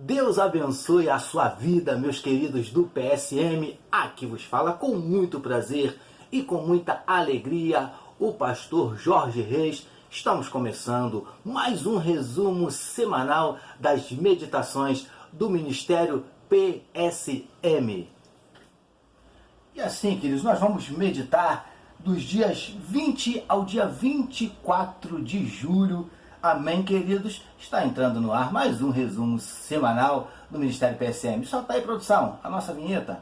Deus abençoe a sua vida, meus queridos do PSM. Aqui vos fala com muito prazer e com muita alegria o pastor Jorge Reis. Estamos começando mais um resumo semanal das meditações do Ministério PSM. E assim, queridos, nós vamos meditar dos dias 20 ao dia 24 de julho. Amém, queridos? Está entrando no ar mais um resumo semanal do Ministério PSM. Solta aí, produção, a nossa vinheta.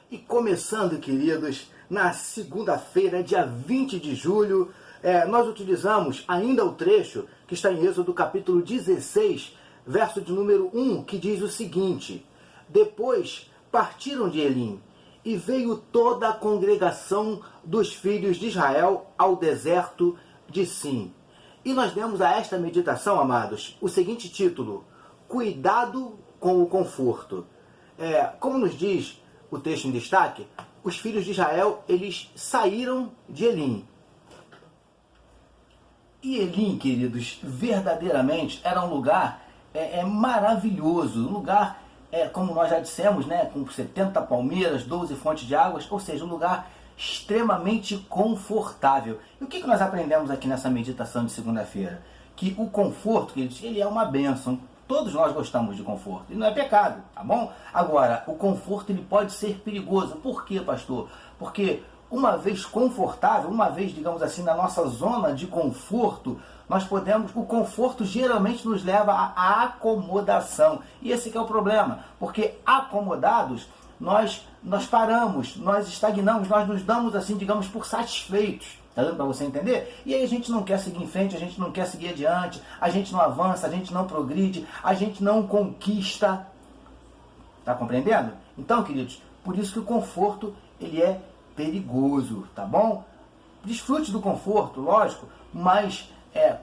E começando, queridos, na segunda-feira, dia 20 de julho, nós utilizamos ainda o trecho que está em Êxodo capítulo 16, verso de número 1, que diz o seguinte: Depois partiram de Elim, e veio toda a congregação dos filhos de Israel ao deserto de Sim. E nós demos a esta meditação, amados, o seguinte título: Cuidado com o conforto. Como nos diz o texto em destaque, os filhos de Israel, eles saíram de Elim. E Elim, queridos, verdadeiramente era um lugar maravilhoso, um lugar, como nós já dissemos, né, com 70 palmeiras, 12 fontes de águas, ou seja, um lugar extremamente confortável. E o que nós aprendemos aqui nessa meditação de segunda-feira? Que o conforto, queridos, ele é uma bênção. Todos nós gostamos de conforto, e não é pecado, tá bom? Agora, o conforto ele pode ser perigoso. Por quê, pastor? Porque uma vez confortável, uma vez, digamos assim, na nossa zona de conforto, nós podemos, o conforto geralmente nos leva à acomodação. E esse que é o problema, porque acomodados, nós paramos, nós estagnamos, nós nos damos, assim, digamos, por satisfeitos. Tá dando para você entender? E aí a gente não quer seguir em frente, a gente não quer seguir adiante, a gente não avança, a gente não progride, a gente não conquista. Tá compreendendo? Então, queridos, por isso que o conforto, ele é perigoso, tá bom? Desfrute do conforto, lógico, mas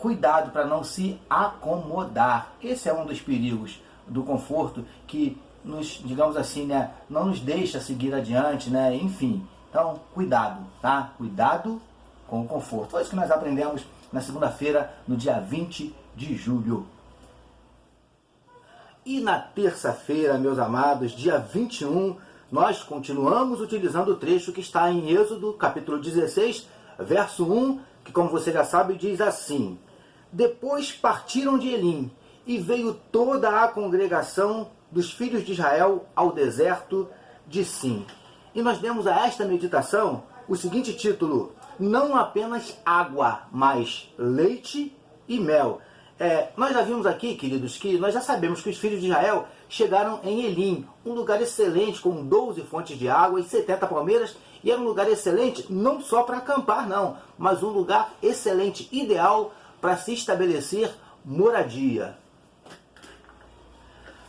cuidado para não se acomodar. Esse é um dos perigos do conforto que nos, digamos assim, né, não nos deixa seguir adiante, né? Enfim, então cuidado, tá? Cuidado com o conforto. Foi isso que nós aprendemos na segunda-feira, no dia 20 de julho. E na terça-feira, meus amados, dia 21, nós continuamos utilizando o trecho que está em Êxodo, capítulo 16, verso 1, que, como você já sabe, diz assim: Depois partiram de Elim, e veio toda a congregação dos filhos de Israel ao deserto de Sim. E nós demos a esta meditação o seguinte título: Não apenas água, mas leite e mel. Nós já vimos aqui, queridos, que nós já sabemos que os filhos de Israel chegaram em Elim, um lugar excelente com 12 fontes de água e 70 palmeiras, e era um lugar excelente não só para acampar, não, mas um lugar excelente, ideal para se estabelecer moradia.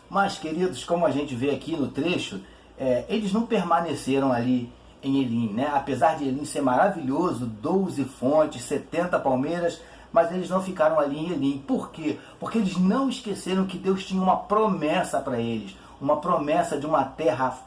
Mas, queridos, como a gente vê aqui no trecho, eles não permaneceram ali em Elim, né? Apesar de Elim ser maravilhoso, 12 fontes, 70 palmeiras, mas eles não ficaram ali em Elim. Por quê? Porque eles não esqueceram que Deus tinha uma promessa para eles, uma promessa de uma terra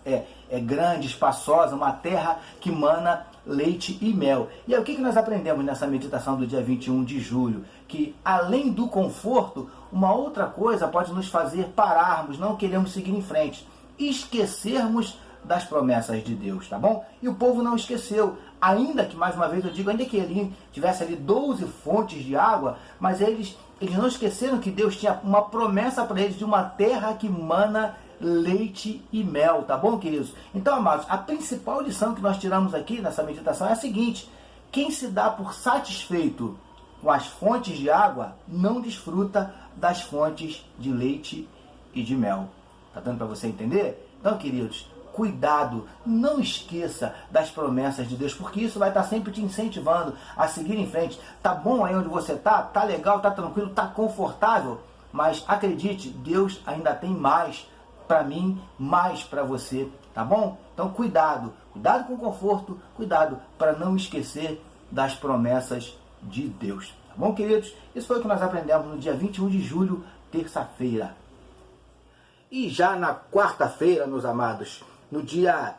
grande, espaçosa, uma terra que mana leite e mel. E aí, o que nós aprendemos nessa meditação do dia 21 de julho? Que além do conforto, uma outra coisa pode nos fazer pararmos, não queremos seguir em frente, esquecermos das promessas de Deus, tá bom? E o povo não esqueceu, ainda que, mais uma vez eu digo, ainda que Elim tivesse ali 12 fontes de água, mas eles não esqueceram que Deus tinha uma promessa para eles de uma terra que mana leite e mel, tá bom, queridos? Então, amados, a principal lição que nós tiramos aqui nessa meditação é a seguinte: quem se dá por satisfeito com as fontes de água, não desfruta das fontes de leite e de mel. Tá dando para você entender? Então, queridos, cuidado, não esqueça das promessas de Deus, porque isso vai estar sempre te incentivando a seguir em frente. Tá bom aí onde você tá? Tá legal, tá tranquilo, tá confortável? Mas acredite, Deus ainda tem mais para mim, mais para você, tá bom? Então cuidado, cuidado com o conforto, cuidado para não esquecer das promessas de Deus. Tá bom, queridos? Isso foi o que nós aprendemos no dia 21 de julho, terça-feira. E já na quarta-feira, meus amados, no dia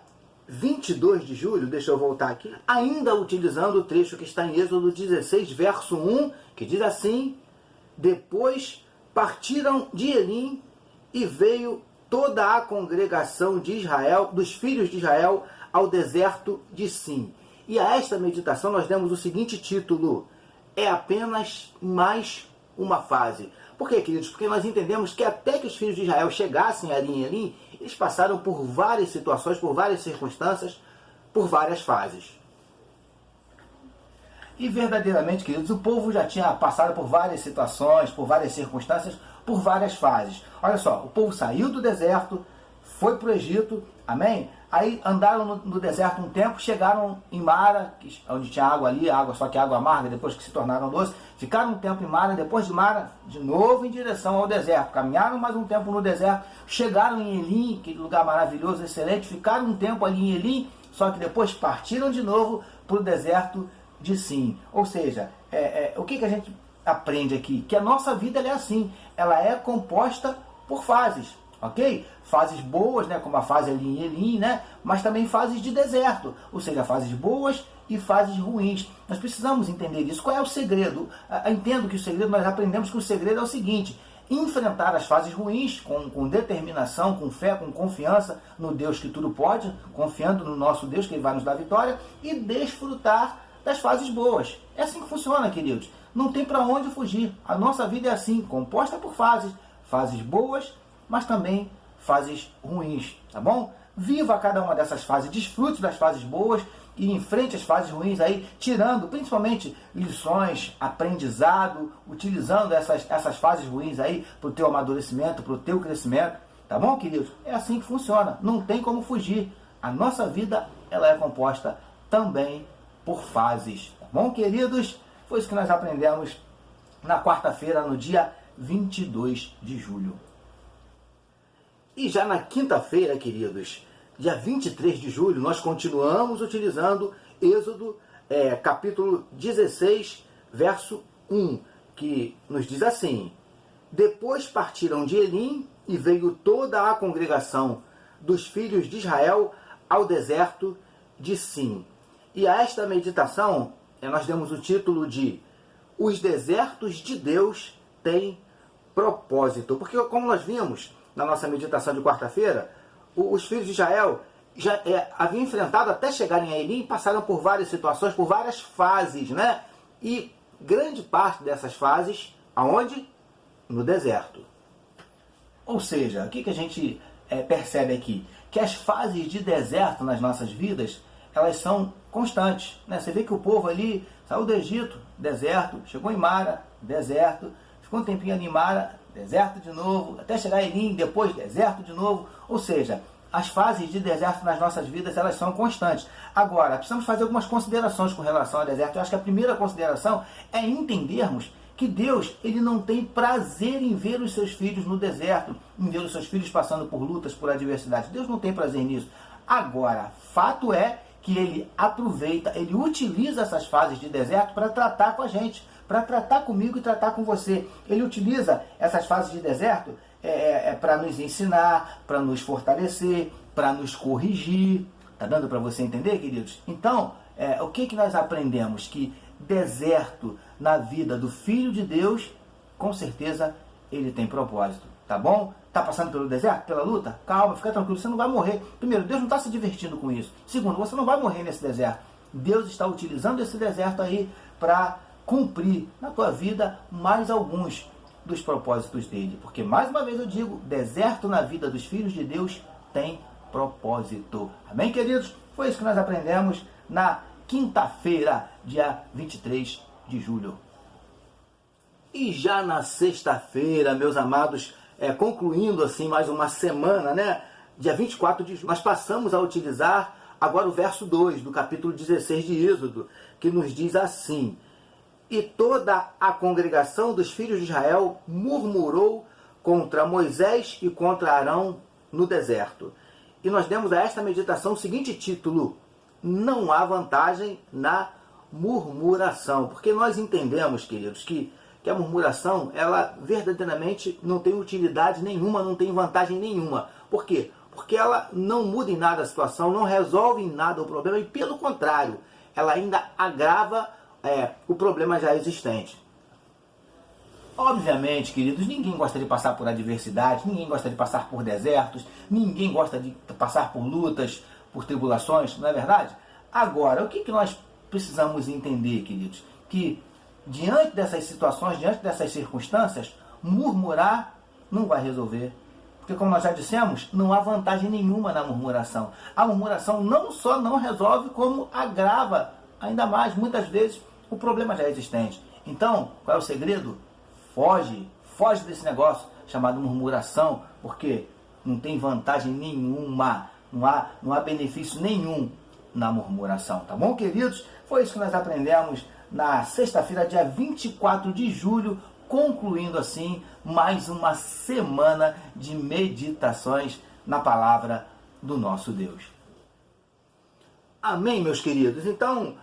22 de julho, deixa eu voltar aqui, ainda utilizando o trecho que está em Êxodo 16, verso 1, que diz assim: depois partiram de Elim e veio toda a congregação de Israel, dos filhos de Israel, ao deserto de Sim. E a esta meditação nós demos o seguinte título: é apenas mais uma fase. Por quê, queridos? Porque nós entendemos que até que os filhos de Israel chegassem ali em Elim, eles passaram por várias situações, por várias circunstâncias, por várias fases. E verdadeiramente, queridos, o povo já tinha passado por várias situações, por várias circunstâncias, por várias fases. Olha só, o povo saiu do deserto, foi para o Egito, amém? Aí andaram no deserto um tempo, chegaram em Mara, onde tinha água ali, só que água amarga, depois que se tornaram doces. Ficaram um tempo em Mara, depois de Mara, de novo em direção ao deserto. Caminharam mais um tempo no deserto, chegaram em Elim, aquele lugar maravilhoso, excelente. Ficaram um tempo ali em Elim, só que depois partiram de novo para o deserto de Sim. Ou seja, o que a gente aprende aqui? Que a nossa vida ela é assim, ela é composta por fases. Ok? Fases boas, né, como a fase ali em Elim, né, mas também fases de deserto, ou seja, fases boas e fases ruins. Nós precisamos entender isso. Qual é o segredo? Entendo que o segredo, nós aprendemos que o segredo é o seguinte: enfrentar as fases ruins com determinação, com fé, com confiança no Deus que tudo pode, confiando no nosso Deus que Ele vai nos dar vitória, e desfrutar das fases boas. É assim que funciona, queridos. Não tem para onde fugir. A nossa vida é assim, composta por fases. Fases boas, mas também fases ruins, tá bom? Viva cada uma dessas fases, desfrute das fases boas e enfrente as fases ruins aí, tirando principalmente lições, aprendizado, utilizando essas fases ruins aí para o teu amadurecimento, para o teu crescimento, tá bom, queridos? É assim que funciona, não tem como fugir. A nossa vida, ela é composta também por fases, tá bom, queridos? Foi isso que nós aprendemos na quarta-feira, no dia 22 de julho. E já na quinta-feira, queridos, dia 23 de julho, nós continuamos utilizando Êxodo, capítulo 16, verso 1, que nos diz assim: depois partiram de Elim e veio toda a congregação dos filhos de Israel ao deserto de Sim. E a esta meditação, nós demos o título de Os Desertos de Deus Têm Propósito. Porque, como nós vimos na nossa meditação de quarta-feira, os filhos de Israel já haviam enfrentado, até chegarem a Elim, passaram por várias situações, por várias fases, né? E grande parte dessas fases, aonde? No deserto. Ou seja, o que a gente percebe aqui? Que as fases de deserto nas nossas vidas, elas são constantes, né? Você vê que o povo ali saiu do Egito, deserto, chegou em Mara, deserto, ficou um tempinho ali em Mara, deserto de novo, até chegar a Elim, depois deserto de novo. Ou seja, as fases de deserto nas nossas vidas, elas são constantes. Agora, precisamos fazer algumas considerações com relação ao deserto. Eu acho que a primeira consideração é entendermos que Deus, Ele não tem prazer em ver os seus filhos no deserto, em ver os seus filhos passando por lutas, por adversidades. Deus não tem prazer nisso. Agora, fato é que Ele aproveita, Ele utiliza essas fases de deserto para tratar com a gente, para tratar comigo e tratar com você. Ele utiliza essas fases de deserto para nos ensinar, para nos fortalecer, para nos corrigir. Tá dando para você entender, queridos? Então, o que nós aprendemos? Que deserto na vida do Filho de Deus, com certeza, ele tem propósito. Tá bom? Tá passando pelo deserto, pela luta? Calma, fica tranquilo, você não vai morrer. Primeiro, Deus não está se divertindo com isso. Segundo, você não vai morrer nesse deserto. Deus está utilizando esse deserto aí para cumprir na tua vida mais alguns dos propósitos dele. Porque, mais uma vez eu digo, deserto na vida dos filhos de Deus tem propósito. Amém, queridos? Foi isso que nós aprendemos na quinta-feira, dia 23 de julho. E já na sexta-feira, meus amados, concluindo assim mais uma semana, né? Dia 24 de julho, nós passamos a utilizar agora o verso 2 do capítulo 16 de Êxodo, que nos diz assim: e toda a congregação dos filhos de Israel murmurou contra Moisés e contra Arão no deserto. E nós demos a esta meditação o seguinte título: não há vantagem na murmuração. Porque nós entendemos, queridos, que a murmuração, ela verdadeiramente não tem utilidade nenhuma, não tem vantagem nenhuma. Por quê? porque ela não muda em nada a situação, não resolve em nada o problema, e pelo contrário, ela ainda agrava o problema já existente. Obviamente, queridos, ninguém gosta de passar por adversidade, ninguém gosta de passar por desertos, ninguém gosta de passar por lutas, por tribulações, não é verdade? Agora, o que nós precisamos entender, queridos? Que diante dessas situações, diante dessas circunstâncias, murmurar não vai resolver. Porque, como nós já dissemos, não há vantagem nenhuma na murmuração. A murmuração não só não resolve, como agrava ainda mais, muitas vezes, o problema já existente. Então, qual é o segredo? Foge desse negócio chamado murmuração, porque não tem vantagem nenhuma, não há benefício nenhum na murmuração, tá bom, queridos? Foi isso que nós aprendemos na sexta-feira, dia 24 de julho, concluindo assim mais uma semana de meditações na palavra do nosso Deus. Amém, meus queridos? Então,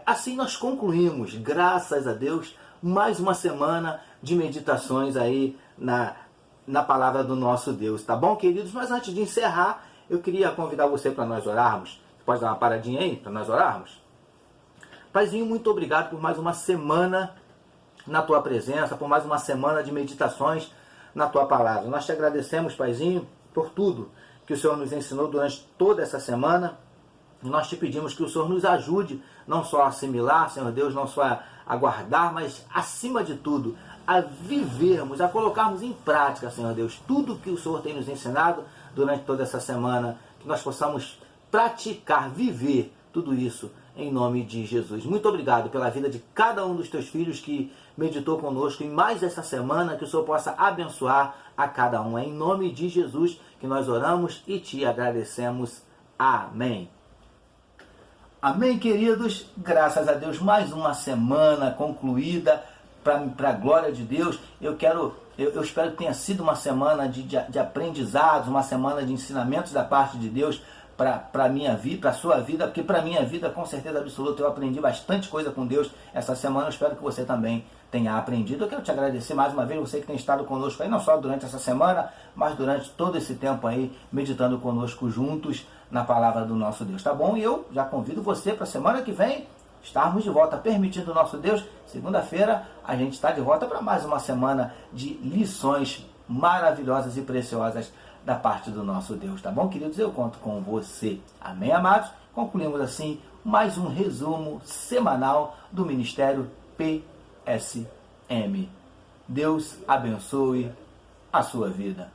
assim nós concluímos, graças a Deus, mais uma semana de meditações aí na palavra do nosso Deus, tá bom, queridos? Mas antes de encerrar, eu queria convidar você para nós orarmos. Pode dar uma paradinha aí para nós orarmos? Paizinho, muito obrigado por mais uma semana na tua presença, por mais uma semana de meditações na tua palavra. Nós te agradecemos, Paizinho, por tudo que o Senhor nos ensinou durante toda essa semana. E nós te pedimos que o Senhor nos ajude não só a assimilar, Senhor Deus, não só a guardar, mas acima de tudo, a vivermos, a colocarmos em prática, Senhor Deus, tudo que o Senhor tem nos ensinado durante toda essa semana, que nós possamos praticar, viver tudo isso em nome de Jesus. Muito obrigado pela vida de cada um dos teus filhos que meditou conosco em mais essa semana, que o Senhor possa abençoar a cada um. É em nome de Jesus que nós oramos e te agradecemos. Amém. Amém, queridos? Graças a Deus, mais uma semana concluída para a glória de Deus. Eu espero que tenha sido uma semana de aprendizados, uma semana de ensinamentos da parte de Deus para a minha vida, para a sua vida, porque para a minha vida, com certeza absoluta, eu aprendi bastante coisa com Deus essa semana. Eu espero que você também tenha aprendido. Eu quero te agradecer mais uma vez, você que tem estado conosco aí, não só durante essa semana, mas durante todo esse tempo aí, meditando conosco juntos na palavra do nosso Deus, tá bom? E eu já convido você para a semana que vem estarmos de volta, permitindo o nosso Deus. Segunda-feira a gente está de volta para mais uma semana de lições maravilhosas e preciosas da parte do nosso Deus, tá bom, queridos? Eu conto com você. Amém, amados? Concluímos assim mais um resumo semanal do Ministério PSM. Deus abençoe a sua vida.